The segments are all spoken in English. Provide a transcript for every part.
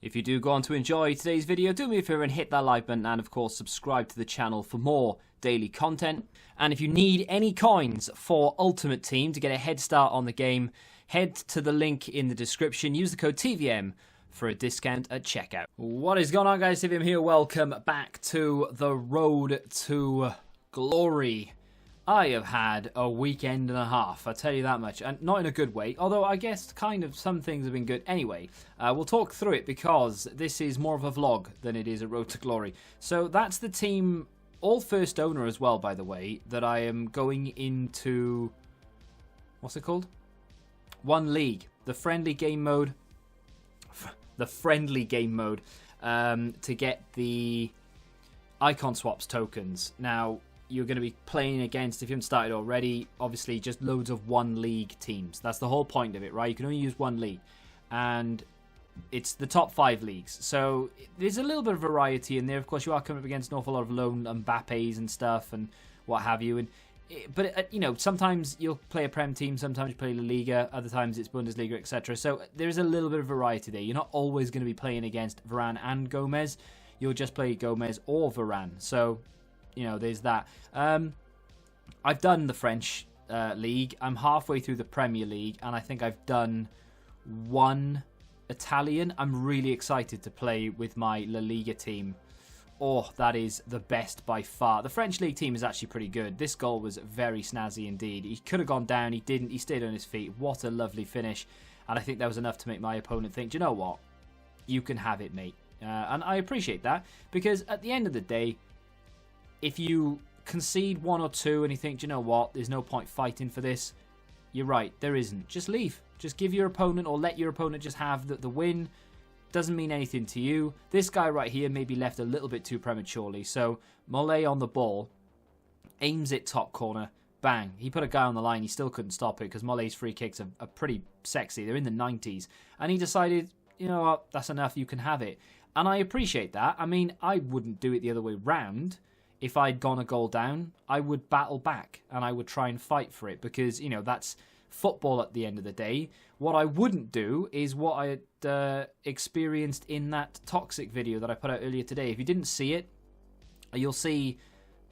If you do go on to enjoy today's video, do me a favour and hit that like button and of course subscribe to the channel for more daily content. And if you need any coins for Ultimate Team to get a head start on the game, head to the link in the description, use the code TVM for a discount at checkout. What is going on, guys? TVM here. Welcome back to the road to glory. I have had a weekend and a half, I'll tell you that much, and not in a good way, although I guess kind of some things have been good anyway. We'll talk through it because this is more of a vlog than it is a road to glory. So that's the team, all first owner as well, by the way, that I am going into, what's it called? One League, the friendly game mode, to get the icon swaps tokens. Now, you're going to be playing against, if you haven't started already, obviously just loads of one league teams. That's the whole point of it, right? You can only use one league, and it's the top 5 leagues. So there's a little bit of variety in there. Of course, you are coming up against an awful lot of lone Mbappes and stuff and what have you. But you know, sometimes you'll play a Prem team, sometimes you play La Liga, other times it's Bundesliga, etc. So there's a little bit of variety there. You're not always going to be playing against Varane and Gomez. You'll just play Gomez or Varane. So, you know, there's that. I've done the French league. I'm halfway through the Premier League, and I think I've done one Italian. I'm really excited to play with my La Liga team. Oh, that is the best by far. The French league team is actually pretty good. This goal was very snazzy indeed. He could have gone down. He didn't. He stayed on his feet. What a lovely finish. And I think that was enough to make my opponent think, do you know what? You can have it, mate. And I appreciate that, because at the end of the day, if you concede 1 or 2 and you think, do you know what, there's no point fighting for this, you're right, there isn't. Just leave. Just give your opponent, or let your opponent just have the win. Doesn't mean anything to you. This guy right here maybe left a little bit too prematurely. So Mollet on the ball, aims it top corner, bang. He put a guy on the line. He still couldn't stop it because Mollet's free kicks are pretty sexy. They're in the 90s. And he decided, you know what, that's enough. You can have it. And I appreciate that. I mean, I wouldn't do it the other way round. If I'd gone a goal down, I would battle back and I would try and fight for it because, you know, that's football at the end of the day. What I wouldn't do is what I had experienced in that Toxic video that I put out earlier today. If you didn't see it, you'll see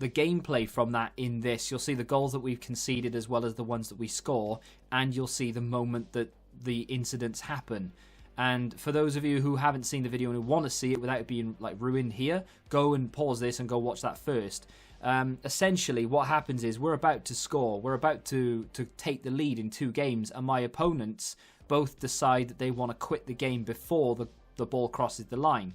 the gameplay from that in this. You'll see the goals that we've conceded as well as the ones that we score, and you'll see the moment that the incidents happen. And for those of you who haven't seen the video and who want to see it without it being like ruined here, go and pause this and go watch that first. Essentially, what happens is we're about to score. We're about to take the lead in 2 games, and my opponents both decide that they want to quit the game before the ball crosses the line,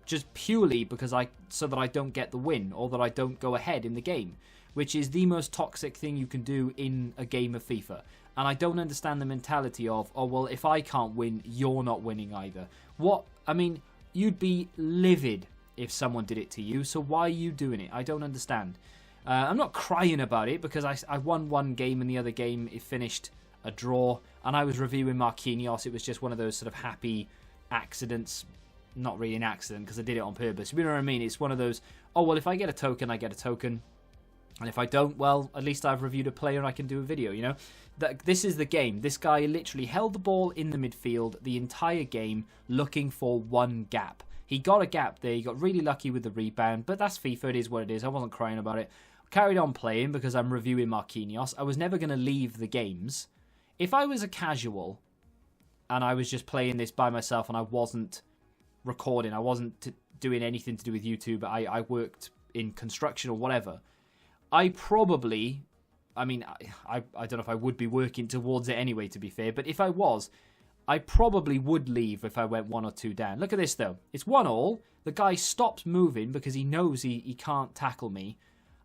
just purely because so that I don't get the win or that I don't go ahead in the game, which is the most toxic thing you can do in a game of FIFA. And I don't understand the mentality of, oh, well, if I can't win, you're not winning either. What? I mean, you'd be livid if someone did it to you, so why are you doing it? I don't understand. I'm not crying about it because I won one game and the other game it finished a draw, and I was reviewing Marquinhos. It was just one of those sort of happy accidents. Not really an accident because I did it on purpose. You know what I mean? It's one of those, oh, well, if I get a token, I get a token. And if I don't, well, at least I've reviewed a player and I can do a video, you know? This is the game. This guy literally held the ball in the midfield the entire game looking for one gap. He got a gap there. He got really lucky with the rebound, but that's FIFA. It is what it is. I wasn't crying about it. Carried on playing because I'm reviewing Marquinhos. I was never going to leave the games. If I was a casual and I was just playing this by myself and I wasn't recording, I wasn't doing anything to do with YouTube, I worked in construction or whatever, I probably, I mean, I don't know if I would be working towards it anyway, to be fair, but if I was, I probably would leave if I went 1 or 2 down. Look at this, though. It's 1-1. The guy stops moving because he knows he can't tackle me,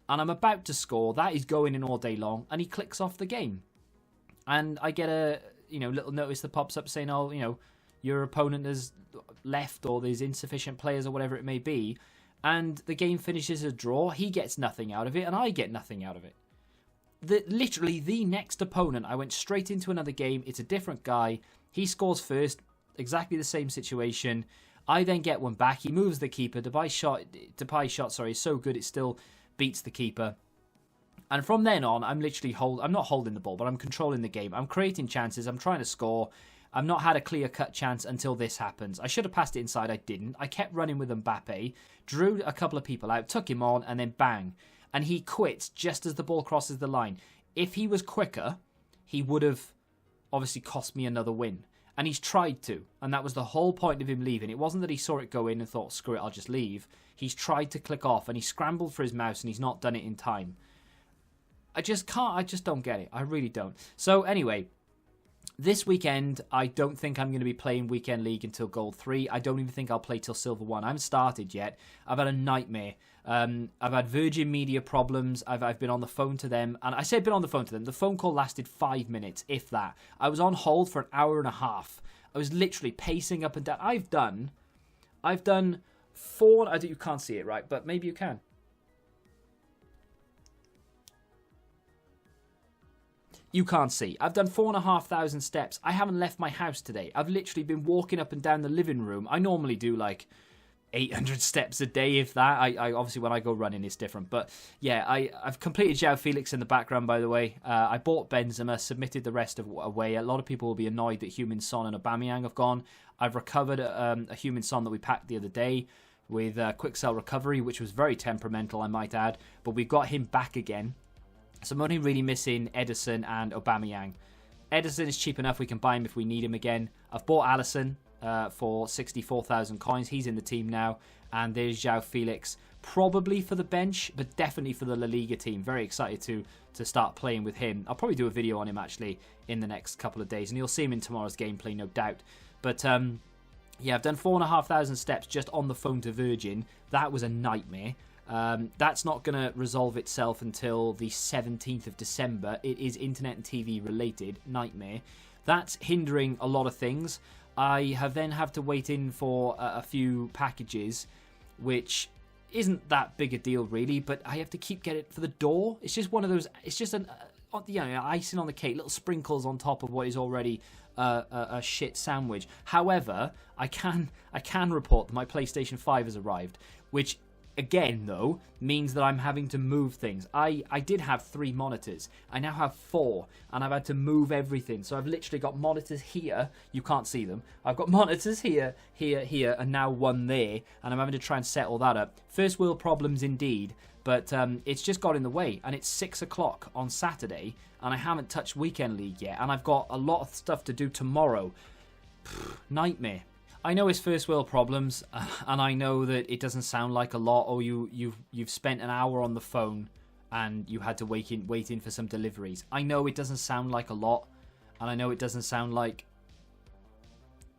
and I'm about to score. That is going in all day long, and he clicks off the game. And I get a, you know, little notice that pops up saying, oh, you know, your opponent has left or there's insufficient players or whatever it may be, and the game finishes a draw. He gets nothing out of it, and I get nothing out of it. Literally, the next opponent, I went straight into another game. It's a different guy. He scores first, exactly the same situation. I then get one back. He moves the keeper. Depay's shot, is so good it still beats the keeper. And from then on, I'm literally I'm not holding the ball, but I'm controlling the game. I'm creating chances. I'm trying to score. I've not had a clear-cut chance until this happens. I should have passed it inside. I didn't. I kept running with Mbappe, drew a couple of people out, took him on, and then bang. And he quits just as the ball crosses the line. If he was quicker, he would have obviously cost me another win. And he's tried to. And that was the whole point of him leaving. It wasn't that he saw it go in and thought, screw it, I'll just leave. He's tried to click off, and he scrambled for his mouse, and he's not done it in time. I just don't get it. I really don't. So anyway, this weekend, I don't think I'm going to be playing Weekend League until Gold 3. I don't even think I'll play till Silver 1. I haven't started yet. I've had a nightmare. I've had Virgin Media problems. I've been on the phone to them. And I say I've been on the phone to them. The phone call lasted 5 minutes, if that. I was on hold for an hour and a half. I was literally pacing up and down. I've done 4... you can't see it, right? But maybe you can. You can't see. I've done 4,500 steps. I haven't left my house today. I've literally been walking up and down the living room. I normally do like 800 steps a day, if that. I obviously, when I go running, it's different. But yeah, I've completed João Felix in the background, by the way. I bought Benzema, submitted the rest away. A lot of people will be annoyed that Heung-min Son and Aubameyang have gone. I've recovered a Heung-min Son that we packed the other day with quick sell recovery, which was very temperamental, I might add. But we've got him back again. So I'm only really missing Ederson and Aubameyang. Ederson is cheap enough. We can buy him if we need him again. I've bought Alisson for 64,000 coins. He's in the team now. And there's João Felix. Probably for the bench, but definitely for the La Liga team. Very excited to start playing with him. I'll probably do a video on him, actually, in the next couple of days. And you'll see him in tomorrow's gameplay, no doubt. But, yeah, I've done 4,500 steps just on the phone to Virgin. That was a nightmare. That's not going to resolve itself until the 17th of December. It is internet and TV related. Nightmare. That's hindering a lot of things. I have then have to wait in for a few packages, which isn't that big a deal really, but I have to keep getting it for the door. It's just one of those, it's just an icing on the cake, little sprinkles on top of what is already a shit sandwich. However, I can report that my PlayStation 5 has arrived, which again, though, means that I'm having to move things. I did have 3 monitors. I now have 4, and I've had to move everything. So I've literally got monitors here. You can't see them. I've got monitors here, here, and now one there, and I'm having to try and set all that up. First world problems indeed, but it's just got in the way, and it's 6 o'clock on Saturday, and I haven't touched Weekend League yet, and I've got a lot of stuff to do tomorrow. Nightmare. I know it's first world problems, and I know that it doesn't sound like a lot, or you've spent an hour on the phone and you had to wait in for some deliveries. I know it doesn't sound like a lot, and I know it doesn't sound like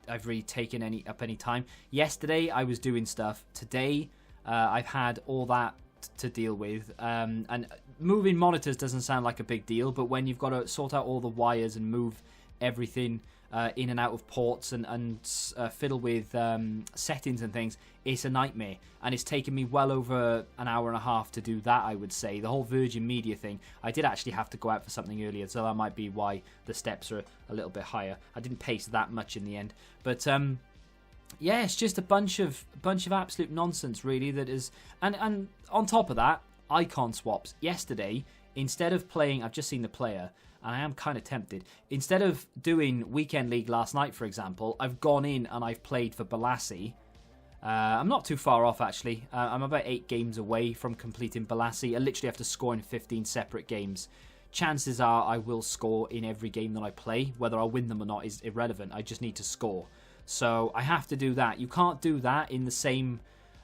I've really taken up any time. Yesterday I was doing stuff. Today I've had all that to deal with, and moving monitors doesn't sound like a big deal, but when you've got to sort out all the wires and move everything in and out of ports and fiddle with settings and things, it's a nightmare, and it's taken me well over an hour and a half to do that. I would say the whole Virgin Media thing, I did actually have to go out for something earlier, so that might be why the steps are a little bit higher. I didn't pace that much in the end, but yeah, it's just a bunch of absolute nonsense really that is, and on top of that, icon swaps. Yesterday, instead of playing, I've just seen the player, and I am kind of tempted. Instead of doing Weekend League last night, for example, I've gone in and I've played for Balassi. I'm not too far off, actually. I'm about 8 games away from completing Balassi. I literally have to score in 15 separate games. Chances are I will score in every game that I play. Whether I'll win them or not is irrelevant. I just need to score. So I have to do that. You can't do that in the same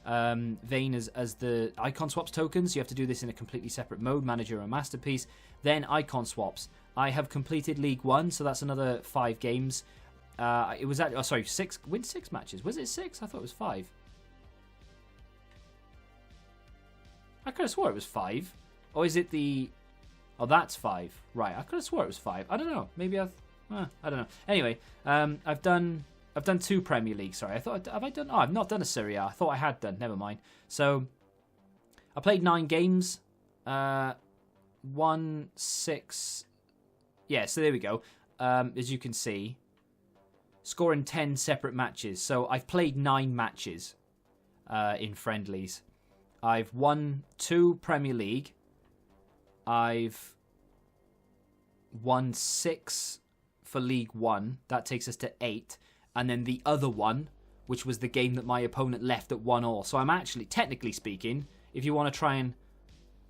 vein as the icon swaps tokens. You have to do this in a completely separate mode, manager or masterpiece. Then icon swaps. I have completed League 1, so that's another 5 games. It was at, 6 matches. Was it 6? I thought it was 5. I could have swore it was 5. Or is it the... Oh, that's 5. Right, I could have swore it was 5. I don't know. Maybe I don't know. Anyway, I've done 2 Premier League. Sorry, I thought, have I done? Oh, I've not done a Serie A. I thought I had done. Never mind. So I played 9 games. 1, 6. Yeah, so there we go. As you can see, scoring 10 separate matches. So I've played 9 matches in friendlies. I've won 2 Premier League. I've won 6 for League 1. That takes us to 8. And then the other one, which was the game that my opponent left at 1-1. So I'm actually, technically speaking, if you want to try and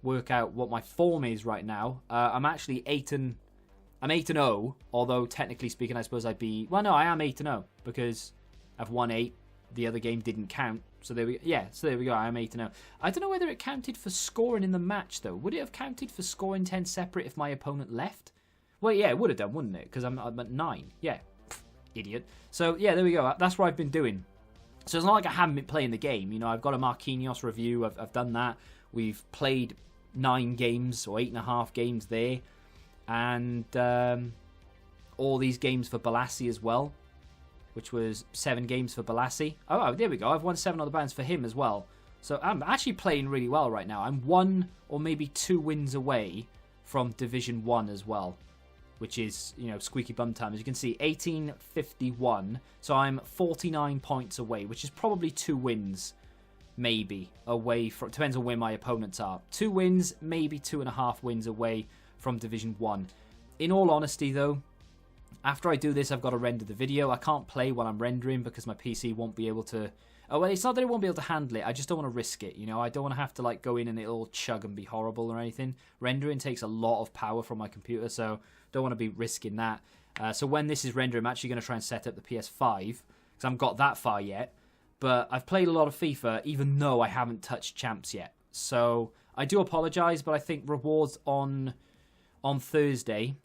work out what my form is right now, I'm actually 8-0, although technically speaking, I suppose I'd be... Well, no, I am 8-0 because I've won 8. The other game didn't count. So there we go. I am 8-0. I don't know whether it counted for scoring in the match, though. Would it have counted for scoring 10 separate if my opponent left? Well, yeah, it would have done, wouldn't it? Because I'm at 9. Yeah. Idiot. So, yeah, there we go. That's what I've been doing. So it's not like I haven't been playing the game. You know, I've got a Marquinhos review. I've done that. We've played 9 games or 8.5 games there. And all these games for Balassi as well, which was 7 games for Balassi. Oh, there we go. I've won 7 other bands for him as well. So I'm actually playing really well right now. I'm 1 or maybe 2 wins away from Division 1 as well, which is, you know, squeaky bum time. As you can see, 1851. So I'm 49 points away, which is probably 2 wins, maybe, away from... Depends on where my opponents are. 2 wins, maybe 2.5 wins away from Division 1. In all honesty, though, after I do this, I've got to render the video. I can't play while I'm rendering because my PC won't be able to... Oh, well, it's not that it won't be able to handle it. I just don't want to risk it, you know. I don't want to have to, like, go in and it'll chug and be horrible or anything. Rendering takes a lot of power from my computer, so don't want to be risking that. So when this is rendering, I'm actually going to try and set up the PS5 because I haven't got that far yet. But I've played a lot of FIFA, even though I haven't touched champs yet. So I do apologise, but I think rewards on Thursday...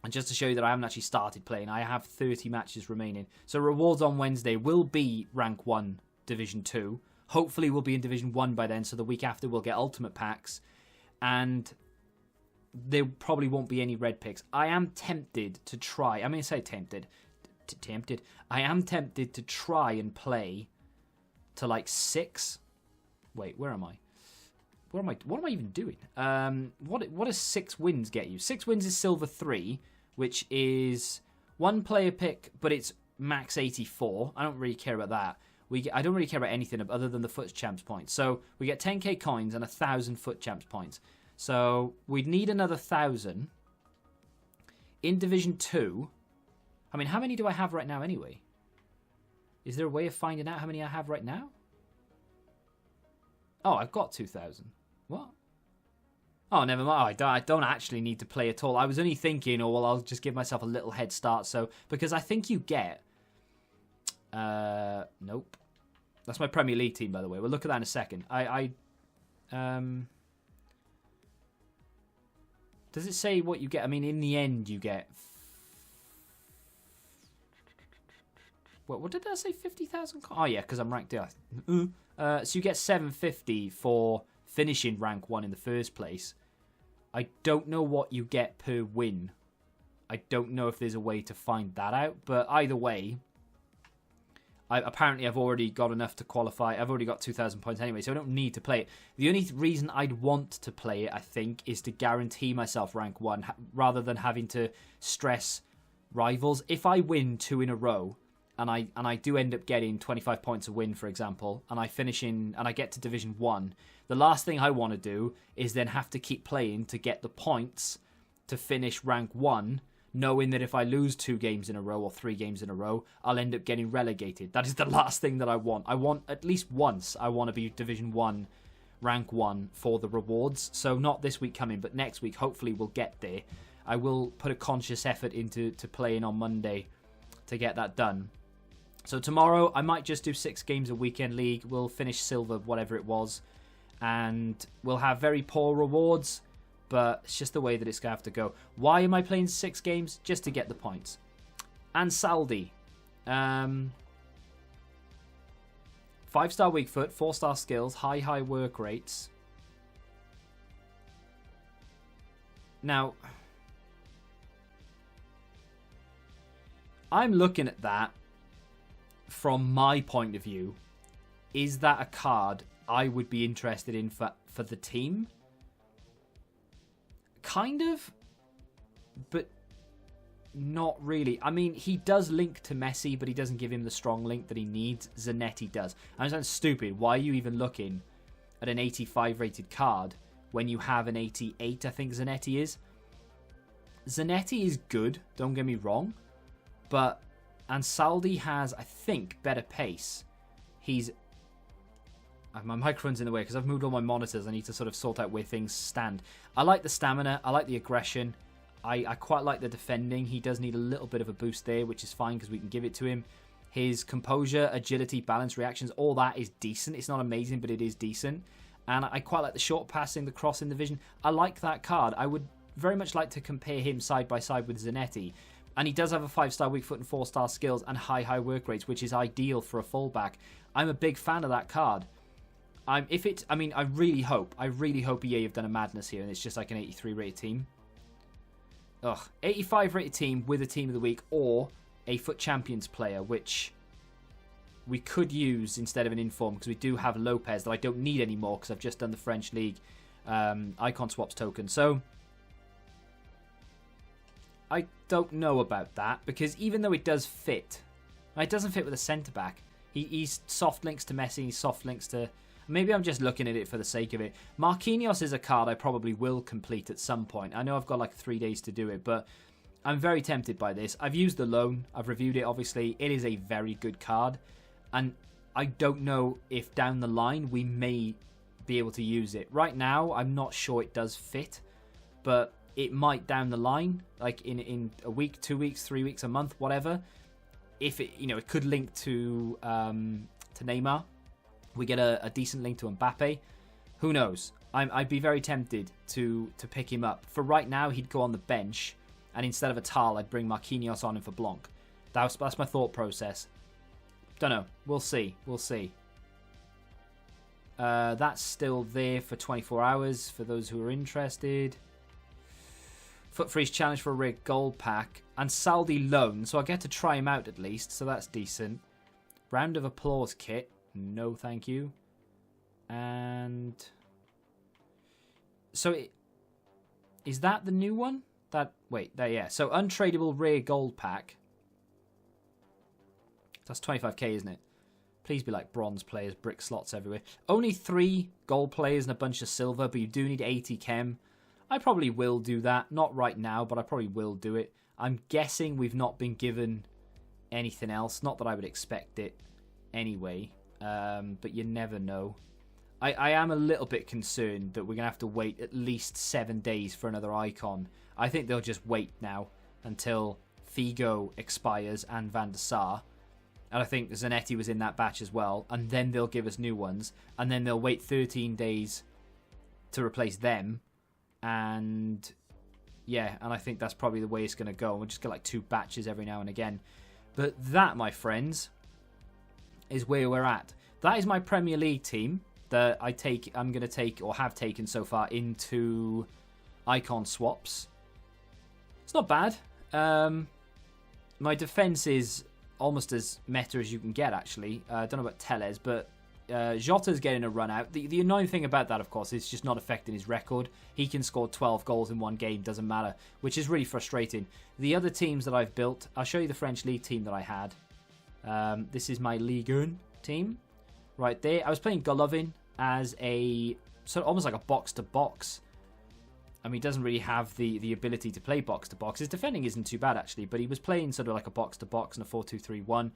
And just to show you that I haven't actually started playing, I have 30 matches remaining. So rewards on Wednesday will be Rank 1 Division 2. Hopefully we'll be in Division 1 by then, so the week after we'll get Ultimate Packs. And there probably won't be any red picks. I am tempted to try... I mean, say tempted. Tempted. I am tempted to try and play to like 6. Wait, where am I? What am I even doing? What does 6 wins get you? 6 wins is Silver 3, which is 1 player pick, but it's max 84. I don't really care about that. I don't really care about anything other than the Foot Champs points. So we get 10k coins and 1,000 Foot Champs points. So we'd need another 1,000. In Division 2, I mean, how many do I have right now anyway? Is there a way of finding out how many I have right now? Oh, I've got 2,000. What? Oh, never mind. I don't actually need to play at all. I was only thinking, oh, well, I'll just give myself a little head start. So, because I think you get... nope. That's my Premier League team, by the way. We'll look at that in a second. Does it say what you get? I mean, in the end, you get... What did I say? 50,000? Oh, yeah, because I'm ranked... so you get 750 for finishing rank 1 in the first place. I don't know what you get per win. I don't know if there's a way to find that out. But either way, apparently I've already got enough to qualify. I've already got 2,000 points anyway, so I don't need to play it. The only reason I'd want to play it, I think, is to guarantee myself rank 1 rather than having to stress rivals. If I win 2 in a row... And I do end up getting 25 points a win, for example, and I finish in and I get to Division 1, the last thing I want to do is then have to keep playing to get the points to finish rank 1, knowing that if I lose 2 games in a row or 3 games in a row, I'll end up getting relegated. That is the last thing that I want. I want, at least once, I want to be Division 1, rank 1 for the rewards. So not this week coming, but next week, hopefully we'll get there. I will put a conscious effort into playing on Monday to get that done. So tomorrow, I might just do 6 games a weekend league. We'll finish silver, whatever it was. And we'll have very poor rewards. But it's just the way that it's going to have to go. Why am I playing 6 games? Just to get the points. And Saldi. 5-star weak foot, 4-star skills, high work rates. Now, I'm looking at that. From my point of view, is that a card I would be interested in for the team? Kind of, but not really. I mean, he does link to Messi, but he doesn't give him the strong link that he needs. Zanetti does. I sound stupid. Why are you even looking at an 85 rated card when you have an 88, I think Zanetti is? Zanetti is good, don't get me wrong, but Ansaldi has, I think, better pace. My microphone's in the way because I've moved all my monitors. I need to sort of sort out where things stand. I like the stamina. I like the aggression. I quite like the defending. He does need a little bit of a boost there, which is fine because we can give it to him. His composure, agility, balance, reactions, all that is decent. It's not amazing, but it is decent. And I quite like the short passing, the crossing, the vision. I like that card. I would very much like to compare him side by side with Zanetti. And he does have a 5-star weak foot and 4-star skills and high work rates, which is ideal for a fullback. I'm a big fan of that card. I really hope EA have done a madness here and it's just like an 83 rated team. 85 rated team with a team of the week or a FUT Champions player, which we could use instead of an inform because we do have Lopez that I don't need anymore because I've just done the French League icon swaps token. So I don't know about that because even though it does fit, it doesn't fit with a centre back. He's soft links to Messi, he's soft links to... Maybe I'm just looking at it for the sake of it. Marquinhos is a card I probably will complete at some point. I know I've got like 3 days to do it, but I'm very tempted by this. I've used the loan. I've reviewed it, obviously. It is a very good card. And I don't know if down the line we may be able to use it. Right now, I'm not sure it does fit, but it might down the line, like in a week, 2 weeks, 3 weeks, a month, whatever. If it, it could link to Neymar. We get a decent link to Mbappe. Who knows? I'd be very tempted to pick him up. For right now, he'd go on the bench, and instead of a Tal, I'd bring Marquinhos on him for Blanc. That's my thought process. Don't know. We'll see. That's still there for 24 hours for those who are interested. Foot Freeze challenge for a rare gold pack. And Saldi loan, so I get to try him out at least, so that's decent. Round of applause kit. No, thank you. And so is that the new one? Yeah. So untradeable rare gold pack. That's 25k, isn't it? Please be like bronze players, brick slots everywhere. Only 3 gold players and a bunch of silver, but you do need 80 chem. I probably will do that. Not right now, but I probably will do it. I'm guessing we've not been given anything else. Not that I would expect it anyway. But you never know. I am a little bit concerned that we're going to have to wait at least 7 days for another icon. I think they'll just wait now until Figo expires and Van der Sar. And I think Zanetti was in that batch as well. And then they'll give us new ones. And then they'll wait 13 days to replace them. And yeah, and I think that's probably the way it's going to go. We'll just get like 2 batches every now and again. But that, my friends, is where we're at. That is my Premier League team that I'm going to take or have taken so far into icon swaps. It's not bad. My defense is almost as meta as you can get, actually. I don't know about Tellez, but Jota's getting a run out. The annoying thing about that, of course, is just not affecting his record. He can score 12 goals in one game, doesn't matter, which is really frustrating. The other teams that I've built, I'll show you the French League team that I had. This is my Ligue 1 team right there. I was playing Golovin as a sort of almost like a box-to-box. I mean, he doesn't really have the ability to play box-to-box. His defending isn't too bad, actually, but he was playing sort of like a box-to-box and a 4-2-3-1.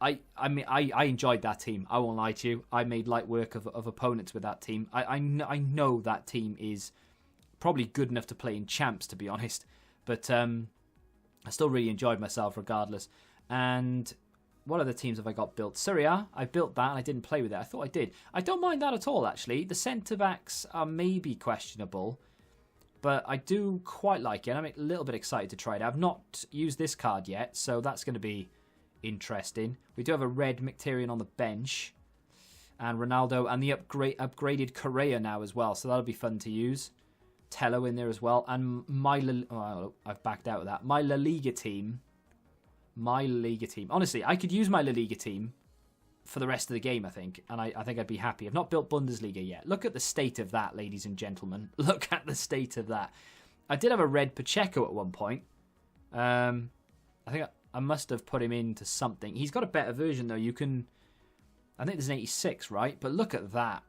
I enjoyed that team. I won't lie to you. I made light work of opponents with that team. I know that team is probably good enough to play in champs, to be honest. But I still really enjoyed myself regardless. And what other teams have I got built? Syria, I built that and I didn't play with it. I thought I did. I don't mind that at all, actually. The centre-backs are maybe questionable, but I do quite like it. I'm a little bit excited to try it. I've not used this card yet, so that's going to be interesting. We do have a red Mkhitaryan on the bench, and Ronaldo, and the upgraded Correa now as well, so that'll be fun to use. Tello in there as well, and I've backed out of that. My La Liga team. Honestly, I could use my La Liga team for the rest of the game, I think, and I think I'd be happy. I've not built Bundesliga yet. Look at the state of that, ladies and gentlemen. Look at the state of that. I did have a red Pacheco at one point. I think I must have put him into something. He's got a better version, though. I think there's an 86, right? But look at that.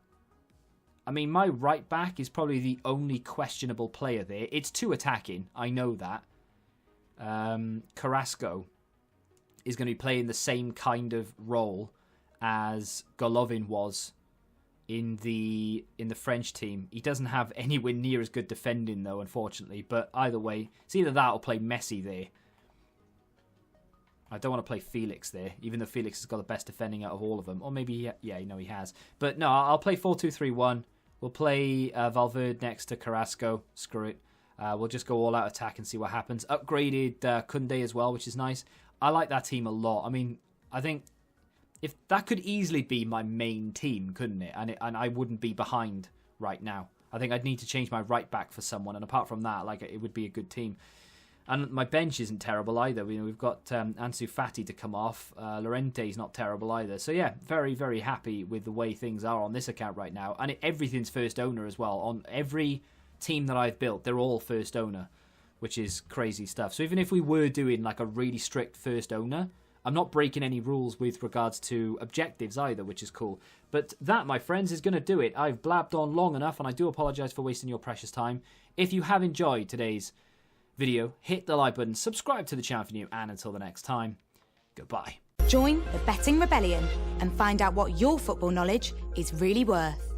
I mean, my right back is probably the only questionable player there. It's too attacking. I know that. Carrasco is going to be playing the same kind of role as Golovin was in the French team. He doesn't have anywhere near as good defending, though, unfortunately. But either way, it's either that or play Messi there. I don't want to play Felix there, even though Felix has got the best defending out of all of them. Or maybe, he has. But no, I'll play 4-2-3-1. We'll play Valverde next to Carrasco. Screw it. We'll just go all out attack and see what happens. Upgraded Koundé as well, which is nice. I like that team a lot. I mean, I think if that could easily be my main team, couldn't it? And I wouldn't be behind right now. I think I'd need to change my right back for someone. And apart from that, like, it would be a good team. And my bench isn't terrible either. We've got Ansu Fati to come off. Llorente's not terrible either. So yeah, very, very happy with the way things are on this account right now. And everything's first owner as well. On every team that I've built, they're all first owner, which is crazy stuff. So even if we were doing like a really strict first owner, I'm not breaking any rules with regards to objectives either, which is cool. But that, my friends, is going to do it. I've blabbed on long enough, and I do apologise for wasting your precious time. If you have enjoyed today's video, hit the like button, subscribe to the channel if you're new, and until the next time, goodbye. Join the Betting Rebellion and find out what your football knowledge is really worth.